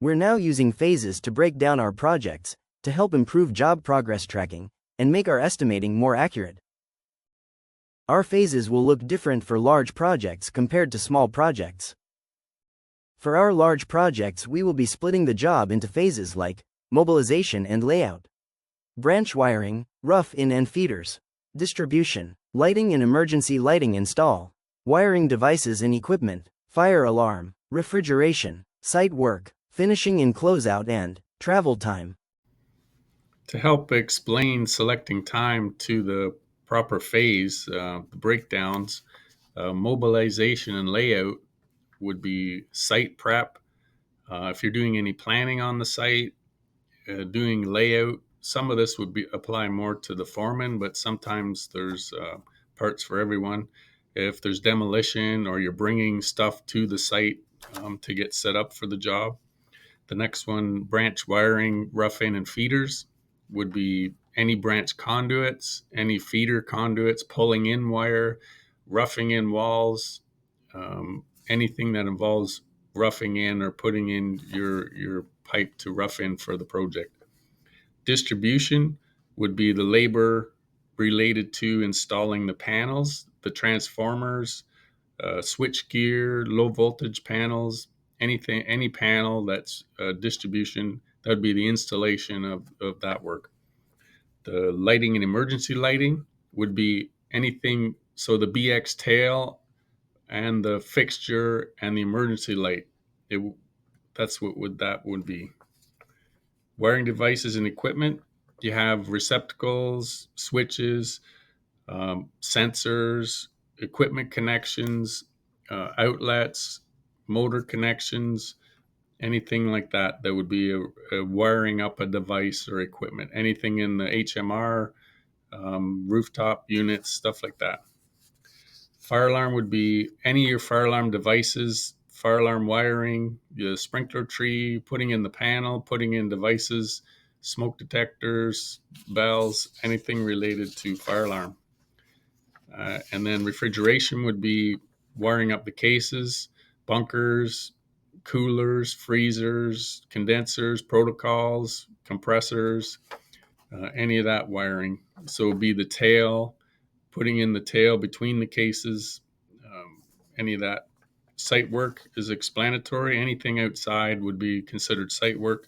We're now using phases to break down our projects, to help improve job progress tracking, and make our estimating more accurate. Our phases will look different for large projects compared to small projects. For our large projects, we will be splitting the job into phases like mobilization and layout, branch wiring, rough-in and feeders, distribution, lighting and emergency lighting install, wiring devices and equipment, fire alarm, refrigeration, site work, finishing and closeout, and travel time. To help explain selecting time to the proper phase, the breakdowns, mobilization and layout would be site prep. If you're doing any planning on the site, doing layout, some of this would be apply more to the foreman, but sometimes there's parts for everyone. If there's demolition or you're bringing stuff to the site to get set up for the job. The next one, branch wiring, rough-in and feeders, would be any branch conduits, any feeder conduits, pulling in wire, roughing in walls, anything that involves roughing in or putting in your pipe to rough in for the project. Distribution would be the labor related to installing the panels, the transformers, switch gear, low voltage panels, anything, any panel that's distribution, that would be the installation of that work. The lighting and emergency lighting would be anything, so the BX tail and the fixture and the emergency light. That's what that would be. Wiring devices and equipment, you have receptacles, switches, sensors, equipment connections, outlets, motor connections, anything like that. That would be a wiring up a device or equipment. Anything in the HMR, rooftop units, stuff like that. Fire alarm would be any of your fire alarm devices, fire alarm wiring, the sprinkler tree, putting in the panel, putting in devices, smoke detectors, bells, anything related to fire alarm. And then refrigeration would be wiring up the cases, bunkers, coolers, freezers, condensers, protocols, compressors, any of that wiring. So it would be the tail, putting in the tail between the cases, any of that. Site work is explanatory. Anything outside would be considered site work.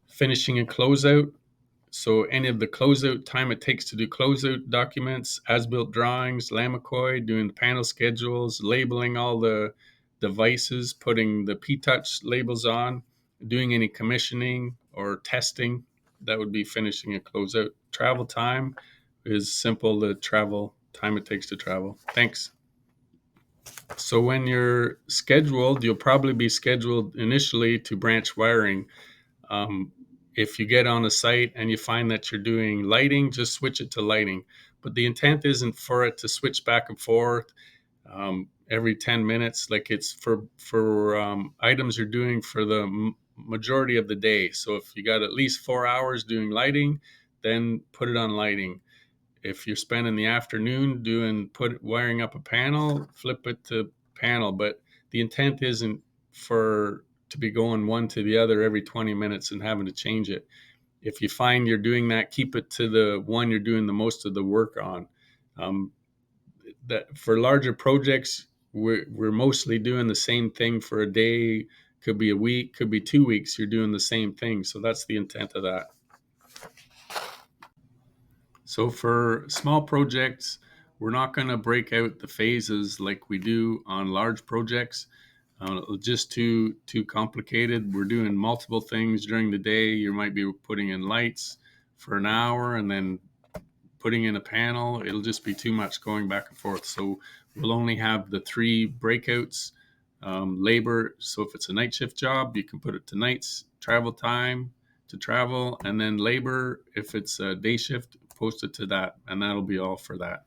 Finishing and closeout. So any of the closeout time it takes to do closeout documents, as-built drawings, Lamacoy, doing the panel schedules, labeling all the devices, putting the P-Touch labels on, doing any commissioning or testing, that would be finishing and closeout. Travel time is simple, the travel time it takes to travel. Thanks. So when you're scheduled, you'll probably be scheduled initially to branch wiring. If you get on a site and you find that you're doing lighting, just switch it to lighting. But the intent isn't for it to switch back and forth every 10 minutes. Like it's for items you're doing for the majority of the day. So if you got at least 4 hours doing lighting, then put it on lighting. If you're spending the afternoon wiring up a panel, flip it to panel. But the intent isn't to be going one to the other every 20 minutes and having to change it. If you find you're doing that, keep it to the one you're doing the most of the work on. That for larger projects, we're mostly doing the same thing for a day, could be a week, could be 2 weeks. You're doing the same thing. So that's the intent of that. So for small projects, we're not going to break out the phases like we do on large projects. Just too complicated. We're doing multiple things during the day. You might be putting in lights for an hour and then putting in a panel. It'll just be too much going back and forth. So we'll only have the 3 breakouts. Labor, so if it's a night shift job, you can put it to nights. Travel time to travel, and then labor, if it's a day shift, post it to that, and that'll be all for that.